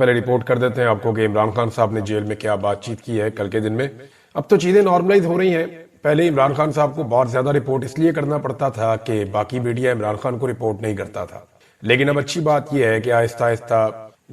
پہلے رپورٹ کر دیتے ہیں آپ کو کہ عمران خان صاحب نے جیل میں کیا بات چیت کی ہے کل کے دن میں۔ اب تو چیزیں نارملائز ہو رہی ہیں۔ پہلے عمران خان صاحب کو بہت زیادہ رپورٹ اس لیے کرنا پڑتا تھا کہ باقی میڈیا عمران خان کو رپورٹ نہیں کرتا تھا، لیکن اب اچھی بات یہ ہے کہ آہستہ آہستہ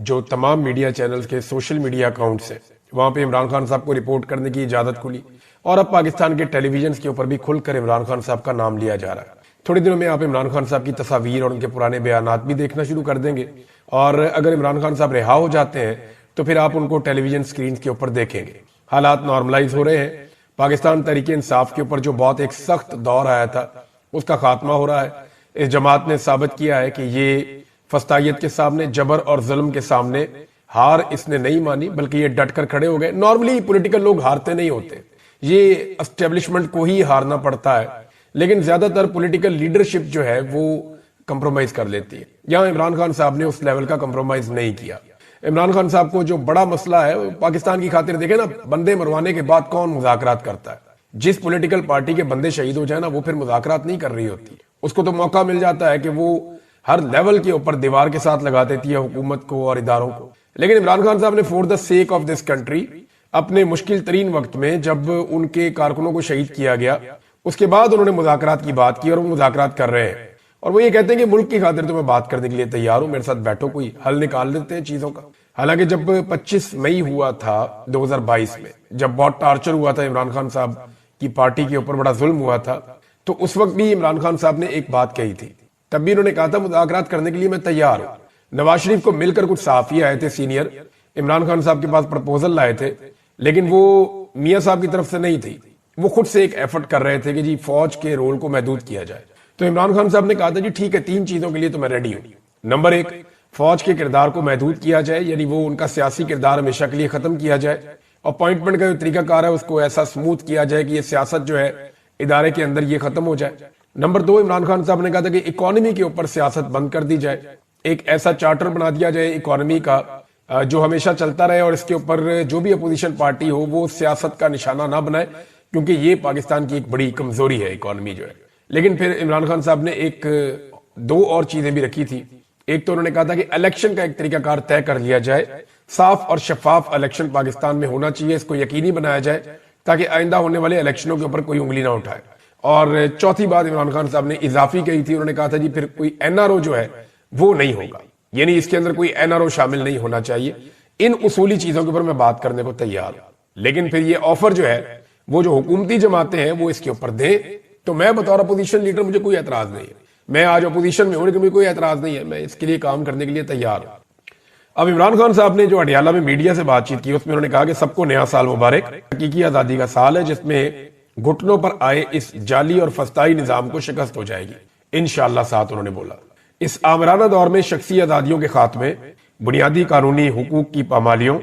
جو تمام میڈیا چینلز کے سوشل میڈیا اکاؤنٹس ہیں وہاں پہ عمران خان صاحب کو رپورٹ کرنے کی اجازت کھلی، اور اب پاکستان کے ٹیلی ویژنز کے اوپر بھی کھل کر عمران خان صاحب کا نام لیا جا رہا ہے۔ تھوڑی دنوں میں آپ عمران خان صاحب کی تصاویر اور ان کے پرانے بیانات بھی دیکھنا شروع کر دیں گے، اور اگر عمران خان صاحب رہا ہو جاتے ہیں تو پھر آپ ان کو ٹیلی ویژن سکرینز کے اوپر دیکھیں گے۔ حالات نارملائز ہو رہے ہیں۔ پاکستان تحریک انصاف کے اوپر جو بہت ایک سخت دور آیا تھا اس کا خاتمہ ہو رہا ہے۔ اس جماعت نے ثابت کیا ہے کہ یہ فسطائیت کے سامنے، جبر اور ظلم کے سامنے ہار اس نے نہیں مانی، بلکہ یہ ڈٹ کر کھڑے ہو گئے۔ نارملی پولیٹیکل لوگ ہارتے نہیں ہوتے، یہ اسٹیبلشمنٹ کو ہی ہارنا پڑتا ہے، لیکن زیادہ تر پولیٹیکل لیڈرشپ جو ہے وہ کمپرومائز کر لیتی ہے۔ یہاں عمران خان صاحب نے اس لیول کا کمپرومائز نہیں کیا۔ عمران خان صاحب کو جو بڑا مسئلہ ہے پاکستان کی خاطر، دیکھیں نا، بندے مروانے کے بعد کون مذاکرات کرتا ہے؟ جس پولیٹیکل پارٹی کے بندے شہید ہو جائیں نا، وہ پھر مذاکرات نہیں کر رہی ہوتی، اس کو تو موقع مل جاتا ہے کہ وہ ہر لیول کے اوپر دیوار کے ساتھ لگا دیتی ہے حکومت کو اور اداروں کو۔ لیکن عمران خان صاحب نے for the sake of this country اپنے مشکل ترین وقت میں جب ان کے کارکنوں کو شہید کیا گیا، اس کے بعد انہوں نے مذاکرات کی بات کی، اور وہ مذاکرات کر رہے ہیں، اور وہ یہ کہتے ہیں کہ ملک کی خاطر تو میں بات کرنے کے لیے تیار ہوں، میرے ساتھ بیٹھو، کوئی حل نکال لیتے ہیں چیزوں کا۔ حالانکہ جب 25 مئی ہوا تھا 2022 میں، جب بہت ٹارچر ہوا تھا عمران خان صاحب کی پارٹی کے اوپر، بڑا ظلم ہوا تھا، تو اس وقت بھی عمران خان صاحب نے ایک بات کہی تھی۔ تب بھی انہوں نے کہا تھا مذاکرات کرنے کے لیے میں تیار ہوں۔ نواز شریف کو مل کر کچھ صحافی آئے تھے سینئر، عمران خان صاحب کے پاس پرپوزل لائے تھے، لیکن وہ میاں صاحب کی طرف سے نہیں تھی، وہ خود سے ایک ایفرٹ کر رہے تھے کہ جی فوج کے رول کو محدود کیا جائے۔ تو عمران خان صاحب نے کہا تھا جی ٹھیک ہے، 3 چیزوں کے لیے تو میں ریڈی ہوں۔ نمبر 1، فوج کے کردار کو محدود کیا جائے، یعنی وہ ان کا سیاسی کردار ہمیشہ کے لیے ختم کیا جائے، اپوائنٹمنٹ کا جو طریقہ کار ہے اس کو ایسا سموتھ کیا جائے کہ یہ سیاست جو ہے ادارے کے اندر یہ ختم ہو جائے۔ نمبر 2، عمران خان صاحب نے کہا تھا کہ اکانومی کے اوپر سیاست بند کر دی جائے، ایک ایسا چارٹر بنا دیا جائے اکانومی کا جو ہمیشہ چلتا رہے، اور اس کے اوپر جو بھی اپوزیشن پارٹی ہو وہ سیاست کا نشانہ نہ بنائے، کیونکہ یہ پاکستان کی ایک بڑی کمزوری ہے اکانومی جو ہے۔ لیکن پھر عمران خان صاحب نے 2 اور چیزیں بھی رکھی تھی۔ ایک تو انہوں نے کہا تھا کہ الیکشن کا ایک طریقہ کار طے کر لیا جائے، صاف اور شفاف الیکشن پاکستان میں ہونا چاہیے، اس کو یقینی بنایا جائے تاکہ آئندہ ہونے والے الیکشنوں کے اوپر کوئی انگلی نہ اٹھائے۔ اور چوتھی بات عمران خان صاحب نے اضافی کہی تھی، انہوں نے کہا تھا جی پھر کوئی این آر او جو ہے وہ نہیں ہوگا، یعنی اس کے اندر کوئی این آر او شامل نہیں ہونا چاہیے۔ ان اصولی چیزوں کے اوپر میں بات کرنے کو تیار ہوں، لیکن پھر یہ آفر جو ہے وہ جو حکومتی جماعتیں ہیں وہ اس کے اوپر دیں، تو میں بطور اپوزیشن لیڈر مجھے کوئی اعتراض نہیں ہے، میں آج اپوزیشن میں ہوں لیکن مجھے کوئی اعتراض نہیں ہے، میں اس کے لیے کام کرنے کے لیے تیار ہوں۔ اب عمران خان صاحب نے جو اڈیالہ میں میڈیا سے بات چیت کی اس میں انہوں نے کہا کہ سب کو نیا سال مبارک، حقیقی آزادی کا سال ہے جس میں گھٹنوں پر آئے اس جعلی اور فسطائی نظام کو شکست ہو جائے گی انشاءاللہ۔ ساتھ انہوں نے بولا اس آمرانہ دور میں شخصی آزادیوں کے خاتمے، بنیادی قانونی حقوق کی پامالیوں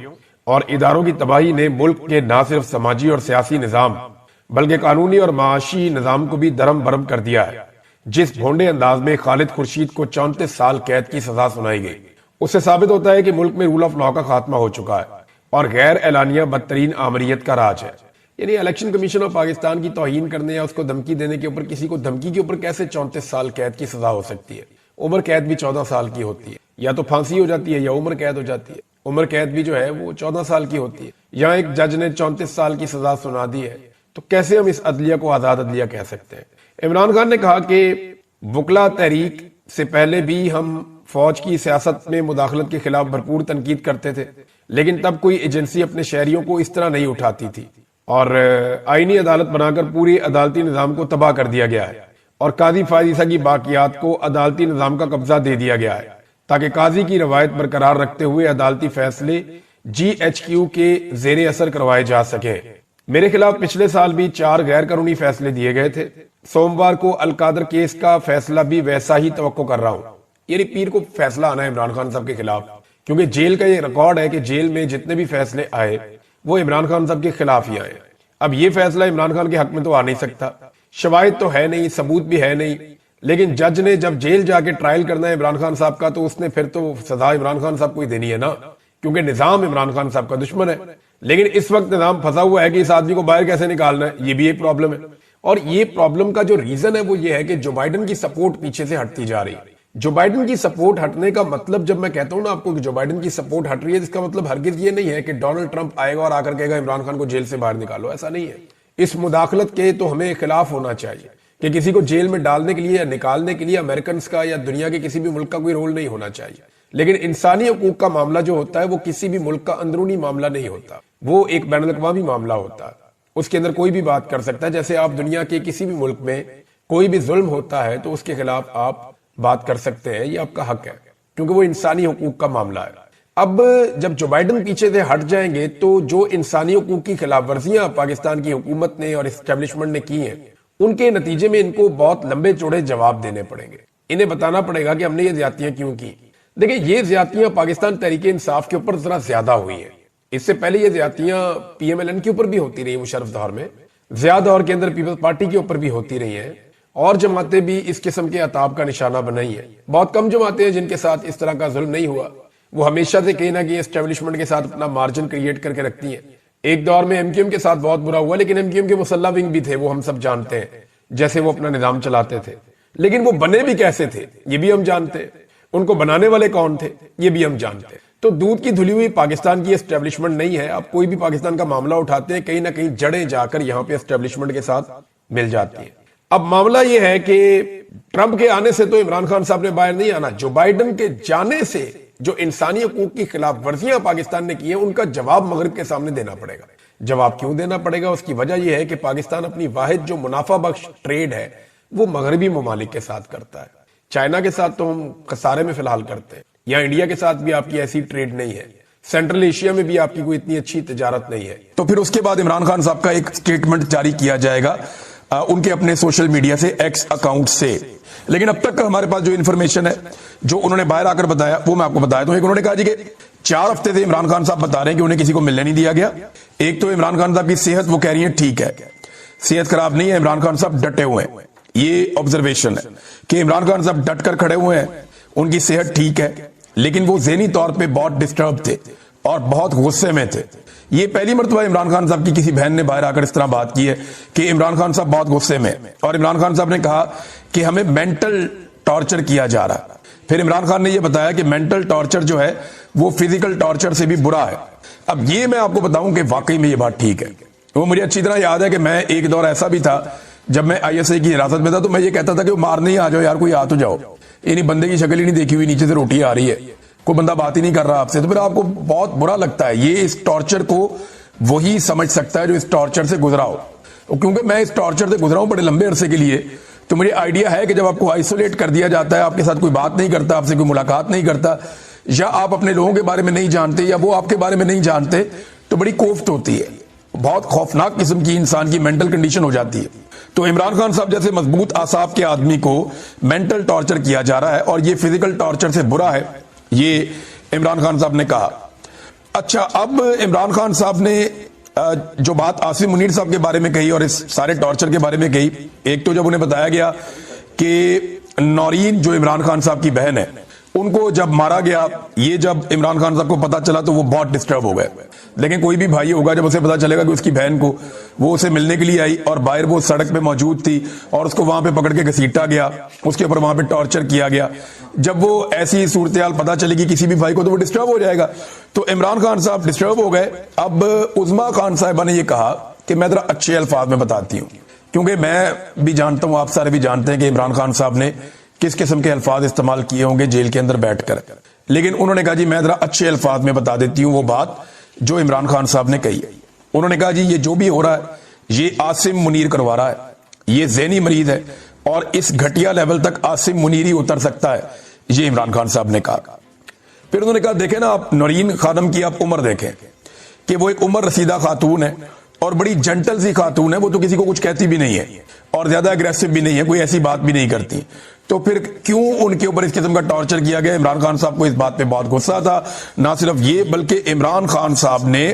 اور اداروں کی تباہی نے ملک کے نہ صرف سماجی اور سیاسی نظام بلکہ قانونی اور معاشی نظام کو بھی درم برم کر دیا ہے۔ جس بھونڈے انداز میں خالد خورشید کو 34 سال قید کی سزا سنائی گئی، اس سے ثابت ہوتا ہے کہ ملک میں رول آف لا کا خاتمہ ہو چکا ہے اور غیر اعلانیہ بدترین آمریت کا راج ہے۔ یعنی الیکشن کمیشن آف پاکستان کی توہین کرنے یا اس کو دھمکی دینے کے اوپر، کسی کو دھمکی کے اوپر کیسے 34 سال قید کی سزا ہو سکتی ہے؟ عمر قید بھی 14 سال کی ہوتی ہے، یا تو پھانسی ہو جاتی ہے یا عمر قید ہو جاتی ہے۔ عمر قید بھی جو ہے وہ 14 سال کی ہوتی ہے، یہاں ایک جج نے 34 سال کی سزا سنا دی ہے، تو کیسے ہم اس عدلیہ کو آزاد عدلیہ کہہ سکتے ہیں؟ عمران خان نے کہا کہ وکلا تحریک سے پہلے بھی ہم فوج کی سیاست میں مداخلت کے خلاف بھرپور تنقید کرتے تھے، لیکن تب کوئی ایجنسی اپنے شہریوں کو اس طرح نہیں اٹھاتی تھی، اور آئینی عدالت بنا کر پوری عدالتی نظام کو تباہ کر دیا گیا ہے، اور قاضی فائز عیسیٰ کی باقیات کو عدالتی نظام کا قبضہ دے دیا گیا ہے تاکہ قاضی کی روایت برقرار رکھتے ہوئے عدالتی فیصلے GHQ کے زیر اثر کروائے جا سکیں۔ میرے خلاف پچھلے سال بھی 4 غیر قانونی فیصلے دیے گئے تھے، سوموار کو القادر کیس کا فیصلہ بھی ویسا ہی توقع کر رہا ہوں، یعنی پیر کو فیصلہ آنا ہے عمران خان صاحب کے خلاف، کیونکہ جیل کا یہ ریکارڈ ہے کہ جیل میں جتنے بھی فیصلے آئے وہ عمران خان صاحب کے خلاف ہی آئے۔ اب یہ فیصلہ عمران خان کے حق میں تو آ نہیں سکتا، شواہد تو ہے نہیں، ثبوت بھی ہے نہیں، لیکن جج نے جب جیل جا کے ٹرائل کرنا ہے عمران خان صاحب کا تو اس نے پھر تو سزا عمران خان صاحب کو ہی دینی ہے نا، کیونکہ نظام عمران خان صاحب کا دشمن ہے۔ لیکن اس وقت نظام پھنسا ہوا ہے کہ اس آدمی کو باہر کیسے نکالنا ہے، یہ بھی ایک پرابلم ہے، اور یہ پرابلم کا جو ریزن ہے وہ یہ ہے کہ جو بائیڈن کی سپورٹ پیچھے سے ہٹتی جا رہی ہے۔ جو بائیڈن کی سپورٹ ہٹنے کا مطلب جب میں کہتا ہوں نا آپ کو کہ جو بائیڈن کی سپورٹ ہٹ رہی ہے، اس کا مطلب ہرگز یہ نہیں ہے کہ ڈونلڈ ٹرمپ آئے گا اور آ کر کہے گا عمران خان کو جیل سے باہر نکالو. ایسا نہیں ہے. اس مداخلت کے تو ہمیں خلاف ہونا چاہیے کہ کسی کو جیل میں ڈالنے کے لیے یا نکالنے کے لیے امریکنز کا یا دنیا کے کسی بھی ملک کا کوئی رول نہیں ہونا چاہیے. لیکن انسانی حقوق کا معاملہ جو ہوتا ہے وہ کسی بھی ملک کا اندرونی معاملہ نہیں ہوتا، وہ ایک بین الاقوامی معاملہ ہوتا ہے. اس کے اندر کوئی بھی بات کر سکتا ہے. جیسے آپ دنیا کے کسی بھی ملک میں کوئی بھی ظلم ہوتا ہے تو اس کے خلاف آپ بات کر سکتے ہیں، یہ آپ کا حق ہے کیونکہ وہ انسانی حقوق کا معاملہ ہے. اب جب جو بائیڈن پیچھے سے ہٹ جائیں گے تو جو انسانی حقوق کی خلاف ورزیاں پاکستان کی حکومت نے اور اسٹیبلشمنٹ نے کی ہیں، ان کے نتیجے میں ان کو بہت لمبے چوڑے جواب دینے پڑیں گے. انہیں بتانا پڑے گا کہ ہم نے یہ زیادتیاں کیوں کی. دیکھیں، یہ زیادتیاں پاکستان تحریک انصاف کے اوپر ذرا زیادہ ہوئی ہیں. اس سے پہلے یہ زیادتیاں پی ایم ایل این کے اوپر بھی ہوتی رہی، مشرف دور میں زیادہ دور کے اندر پیپلز پارٹی کے اوپر بھی ہوتی رہی ہیں، اور جماعتیں بھی اس قسم کے عطاب کا نشانہ بنائی ہیں. بہت کم جماعتیں ہیں جن کے ساتھ اس طرح کا ظلم نہیں ہوا. وہ ہمیشہ سے کہیں نہ کہیں اسٹیبلشمنٹ کے ساتھ اپنا مارجن کریٹ کر کے رکھتی ہیں. ایک دور میں ایم کیو ایم کے ساتھ بہت برا ہوا، لیکن ایم کیو ایم کے مسلح ونگ بھی تھے، وہ ہم سب جانتے ہیں جیسے وہ اپنا نظام چلاتے تھے. لیکن وہ بنے بھی کیسے تھے یہ بھی ہم جانتے ہیں. ان کو بنانے والے کون تھے یہ بھی ہم جانتے ہیں. تو دودھ کی دھلی ہوئی پاکستان کی اسٹیبلشمنٹ نہیں ہے. آپ کوئی بھی پاکستان کا معاملہ اٹھاتے ہیں، کہیں نہ کہیں جڑیں جا کر یہاں پہ اسٹیبلشمنٹ کے ساتھ مل جاتی ہیں. اب معاملہ یہ ہے کہ ٹرمپ کے آنے سے تو عمران خان صاحب نے باہر نہیں آنا. جو بائیڈن کے جانے سے جو انسانی حقوق کی خلاف ورزیاں پاکستان نے کی ہیں، ان کا جواب مغرب کے سامنے دینا پڑے گا. جواب کیوں دینا پڑے گا؟ اس کی وجہ یہ ہے کہ پاکستان اپنی واحد جو منافع بخش ٹریڈ ہے وہ مغربی ممالک کے ساتھ کرتا ہے. چائنا کے ساتھ تو ہم خسارے میں فی الحال کرتے ہیں، یا انڈیا کے ساتھ بھی آپ کی ایسی ٹریڈ نہیں ہے. سینٹرل ایشیا میں بھی آپ کی کوئی اتنی اچھی تجارت نہیں ہے. تو پھر اس کے بعد عمران خان صاحب کا ایک سٹیٹمنٹ جاری کیا جائے گا ان کے اپنے سوشل میڈیا سے، ایکس اکاؤنٹ سے. لیکن اب تک ہمارے پاس جو انفارمیشن ہے جو انہوں نے باہر آ کر بتایا وہ میں آپ کو بتایا. تو ایک انہوں نے کہا جی کہ 4 ہفتے سے عمران خان صاحب بتا رہے ہیں کہ انہیں کسی کو ملنے نہیں دیا گیا. ایک تو عمران خان صاحب کی صحت وہ کہہ رہی ہیں ٹھیک ہے، صحت خراب نہیں ہے. عمران خان صاحب ڈٹے ہوئے ہیں، یہ آبزرویشن ہے کہ عمران خان صاحب ڈٹ کر کھڑے ہوئے ہیں، ان کی صحت ٹھیک ہے، لیکن وہ ذہنی طور پہ بہت ڈسٹرب تھے اور بہت غصے میں تھے. یہ پہلی مرتبہ عمران خان صاحب کی کسی بہن نے باہر آ کر اس طرح بات کی ہے کہ عمران خان صاحب بہت غصے میں. اور عمران خان صاحب نے کہا کہ ہمیں مینٹل ٹارچر کیا جا رہا ہے. پھر عمران خان نے یہ بتایا کہ مینٹل ٹارچر جو ہے وہ فزیکل ٹارچر سے بھی برا ہے. اب یہ میں آپ کو بتاؤں کہ واقعی میں یہ بات ٹھیک ہے. وہ مجھے اچھی طرح یاد ہے کہ میں ایک دور ایسا بھی تھا جب میں آئی ایس آئی کی حراست میں تھا تو میں یہ کہتا تھا کہ وہ مارنے ہی آ جاؤ یار، کوئی آ تو جاؤ. یعنی بندے کی شکل ہی نہیں دیکھی ہوئی، نیچے سے روٹی آ رہی ہے، کوئی بندہ بات ہی نہیں کر رہا آپ سے، تو پھر آپ کو بہت برا لگتا ہے. یہ اس ٹارچر کو وہی سمجھ سکتا ہے جو اس ٹارچر سے گزرا ہو. کیونکہ میں اس ٹارچر سے گزرا ہوں بڑے لمبے عرصے کے لیے، تو مجھے آئیڈیا ہے کہ جب آپ کو آئسولیٹ کر دیا جاتا ہے، آپ کے ساتھ کوئی بات نہیں کرتا، آپ سے کوئی ملاقات نہیں کرتا، یا آپ اپنے لوگوں کے بارے میں نہیں جانتے یا وہ آپ کے بارے میں نہیں جانتے، تو بڑی کوفت ہوتی ہے. بہت خوفناک قسم کی انسان کی مینٹل کنڈیشن ہو جاتی ہے. تو عمران خان صاحب جیسے مضبوط اعصاب کے آدمی کو مینٹل ٹارچر کیا جا رہا ہے اور یہ فزیکل ٹارچر سے برا ہے، یہ عمران خان صاحب نے کہا. اچھا، اب عمران خان صاحب نے جو بات عاصم منیر صاحب کے بارے میں کہی اور اس سارے ٹارچر کے بارے میں کہی، ایک تو جب انہیں بتایا گیا کہ نورین جو عمران خان صاحب کی بہن ہے ان کو جب مارا گیا، یہ جب عمران خان صاحب کو پتا چلا تو وہ بہت ڈسٹرب ہو گئے. لیکن کوئی بھی بھائی ہوگا جب اسے پتا چلے گا کہ اس کی بہن کو، وہ اسے ملنے کے لیے آئی اور باہر وہ سڑک پہ موجود تھی اور اس کو وہاں پہ پکڑ کے گھسیٹا گیا، اس کے اوپر وہاں پہ ٹارچر کیا گیا، جب وہ ایسی صورتحال پتا چلے گی کسی بھی بھائی کو تو وہ ڈسٹرب ہو جائے گا. تو عمران خان صاحب ڈسٹرب ہو گئے. اب عظما خان صاحبہ نے یہ کہا کہ میں ذرا اچھے الفاظ میں بتاتی ہوں، کیونکہ میں بھی جانتا ہوں، آپ سارے بھی جانتے ہیں کہ عمران خان صاحب نے کس قسم کے الفاظ استعمال کیے ہوں گے جیل کے اندر بیٹھ کر. لیکن انہوں نے کہا جی میں ذرا اچھے الفاظ میں بتا دیتی ہوں وہ بات جو عمران خان صاحب نے کہی. انہوں نے کہا جی یہ جو بھی ہو رہا ہے یہ عاصم منیر کروا رہا ہے، یہ ذہنی مریض ہے اور اس گھٹیا لیول تک عاصم منیر ہی اتر سکتا ہے، یہ عمران خان صاحب نے کہا. پھر انہوں نے کہا دیکھیں نا آپ نورین خانم کی آپ عمر دیکھیں کہ وہ ایک عمر رسیدہ خاتون ہے اور بڑی جنٹل سی خاتون ہے، وہ تو کسی کو کچھ کہتی بھی نہیں ہے اور زیادہ اگریسو بھی نہیں ہے، کوئی ایسی بات بھی نہیں کرتی. تو پھر کیوں ان کے اوپر اس قسم کا ٹارچر کیا گیا؟ عمران خان صاحب کو اس بات پہ بہت غصہ تھا. نہ صرف یہ بلکہ عمران خان صاحب نے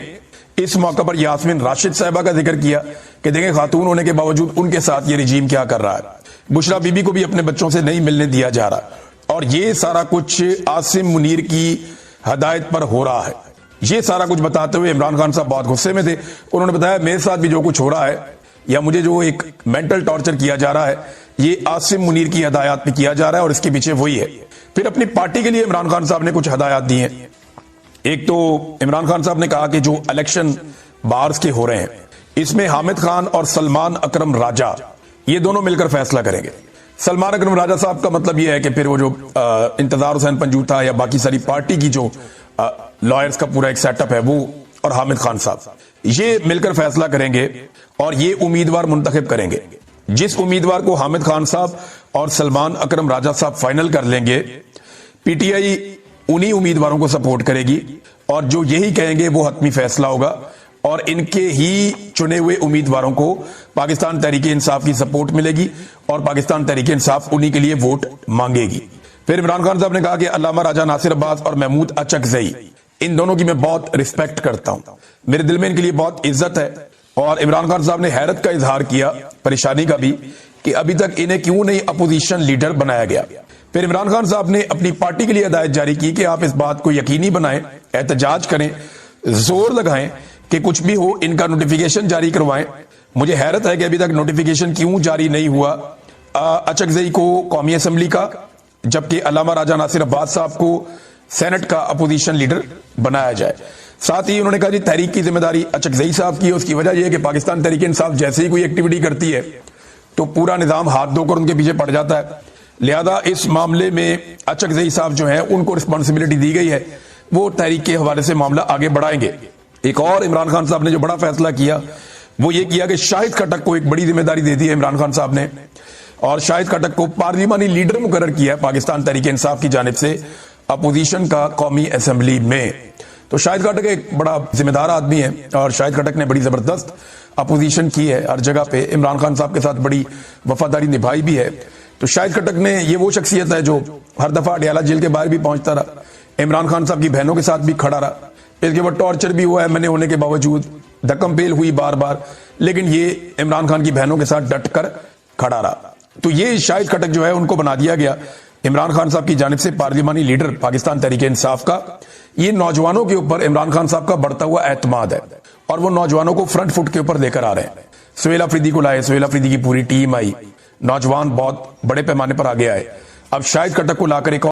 اس موقع پر یاسمین راشد صاحبہ کا ذکر کیا کہ دیکھیں خاتون ہونے کے باوجود ان کے ساتھ یہ رجیم کیا کر رہا ہے. بشرا بی بی کو بھی اپنے بچوں سے نہیں ملنے دیا جا رہا اور یہ سارا کچھ عاصم منیر کی ہدایت پر ہو رہا ہے. یہ سارا کچھ بتاتے ہوئے عمران خان صاحب بہت غصے میں تھے. انہوں نے بتایا میرے ساتھ بھی جو کچھ ہو رہا ہے یا مجھے جو ایک مینٹل ٹارچر کیا جا رہا ہے یہ عاصم منیر کی ہدایات پہ کیا جا رہا ہے اور اس کے پیچھے وہی ہے. پھر اپنی پارٹی کے لیے عمران خان صاحب نے کچھ ہدایات دی ہیں. ایک تو عمران خان صاحب نے کہا کہ جو الیکشن بارز کے ہو رہے ہیں اس میں حامد خان اور سلمان اکرم راجہ یہ دونوں مل کر فیصلہ کریں گے. سلمان اکرم راجہ صاحب کا مطلب یہ ہے کہ پھر وہ جو انتظار حسین پنجوتا یا باقی ساری پارٹی کی جو لائرز کا پورا ایک سیٹ اپ ہے وہ اور حامد خان صاحب یہ مل کر فیصلہ کریں گے اور یہ امیدوار منتخب کریں گے. جس امیدوار کو حامد خان صاحب اور سلمان اکرم راجہ صاحب فائنل کر لیں گے پی ٹی آئی انہی امیدواروں کو سپورٹ کرے گی اور جو یہی کہیں گے وہ حتمی فیصلہ ہوگا اور ان کے ہی چنے ہوئے امیدواروں کو پاکستان تحریک انصاف کی سپورٹ ملے گی اور پاکستان تحریک انصاف انہی کے لیے ووٹ مانگے گی. پھر عمران خان صاحب نے کہا کہ علامہ راجہ ناصر عباس اور محمود اچکزئی ان دونوں کی میں بہت ریسپیکٹ کرتا ہوں, میرے دل میں ان کے لیے بہت عزت ہے. اور عمران خان صاحب نے حیرت کا اظہار کیا, پریشانی کا بھی, کہ ابھی تک انہیں کیوں نہیں اپوزیشن لیڈر بنایا گیا. پھر عمران خان صاحب نے اپنی پارٹی کے لیے ہدایت جاری کی کہ آپ اس بات کو یقینی بنائیں, احتجاج کریں, زور لگائیں کہ کچھ بھی ہو ان کا نوٹیفیکیشن جاری کروائیں. مجھے حیرت ہے کہ ابھی تک نوٹیفیکیشن کیوں جاری نہیں ہوا اچکزئی کو قومی اسمبلی کا, جبکہ علامہ راجہ ناصر عباس صاحب کو سینٹ کا اپوزیشن لیڈر بنایا جائے. ساتھ ہی انہوں نے کہا جی تحریک کی ذمہ داری اچکزئی صاحب کی ہے. اس کی وجہ یہ ہے کہ پاکستان تحریک انصاف جیسے ہی کوئی ایکٹیویٹی کرتی ہے تو پورا نظام ہاتھ دھو کر ان کے پیچھے پڑ جاتا ہے, لہذا اس معاملے میں اچکزئی صاحب جو ہیں ان کو رسپانسبلٹی دی گئی ہے, وہ تحریک کے حوالے سے معاملہ آگے بڑھائیں گے. ایک اور عمران خان صاحب نے جو بڑا فیصلہ کیا وہ یہ کیا کہ شاہد خٹک کو ایک بڑی ذمہ داری دے دی ہے عمران خان صاحب نے, اور شاہد خٹک کو پارلیمانی لیڈر مقرر کیا ہے پاکستان تحریک انصاف کی جانب سے اپوزیشن کا قومی اسمبلی میں. تو شاہد خٹک ایک بڑا ذمہ دار آدمی ہے اور شاہد خٹک نے بڑی زبردست اپوزیشن کی ہے, ہر جگہ پہ عمران خان صاحب کے ساتھ بڑی وفاداری نبھائی بھی ہے. تو شاہد خٹک نے یہ وہ شخصیت ہے جو ہر دفعہ اڈیالہ جیل کے باہر بھی پہنچتا رہا, عمران خان صاحب کی بہنوں کے ساتھ بھی کھڑا رہا, اس کے بعد ٹارچر بھی ہوا ہے میں نے ہونے کے باوجود, دھکم پیل ہوئی بار بار, لیکن یہ عمران خان کی بہنوں کے ساتھ ڈٹ کر کھڑا رہا. تو یہ شاہد خٹک جو ہے ان کو بنا دیا گیا عمران خان صاحب کی جانب سے پارلیمانی لیڈر پاکستان تحریک انصاف کا. یہ نوجوانوں کے اوپر عمران خان صاحب کا بڑھتا ہوا اعتماد ہے اور وہ نوجوانوں کو فرنٹ فٹ کے اوپر لے کر آ رہے ہیں. سہیل آفریدی کو لائے, سہیل آفریدی کی پوری ٹیم آئی, نوجوان بہت بڑے پیمانے پر آگے آئے. اب شاہد خٹک کو لا کر ایک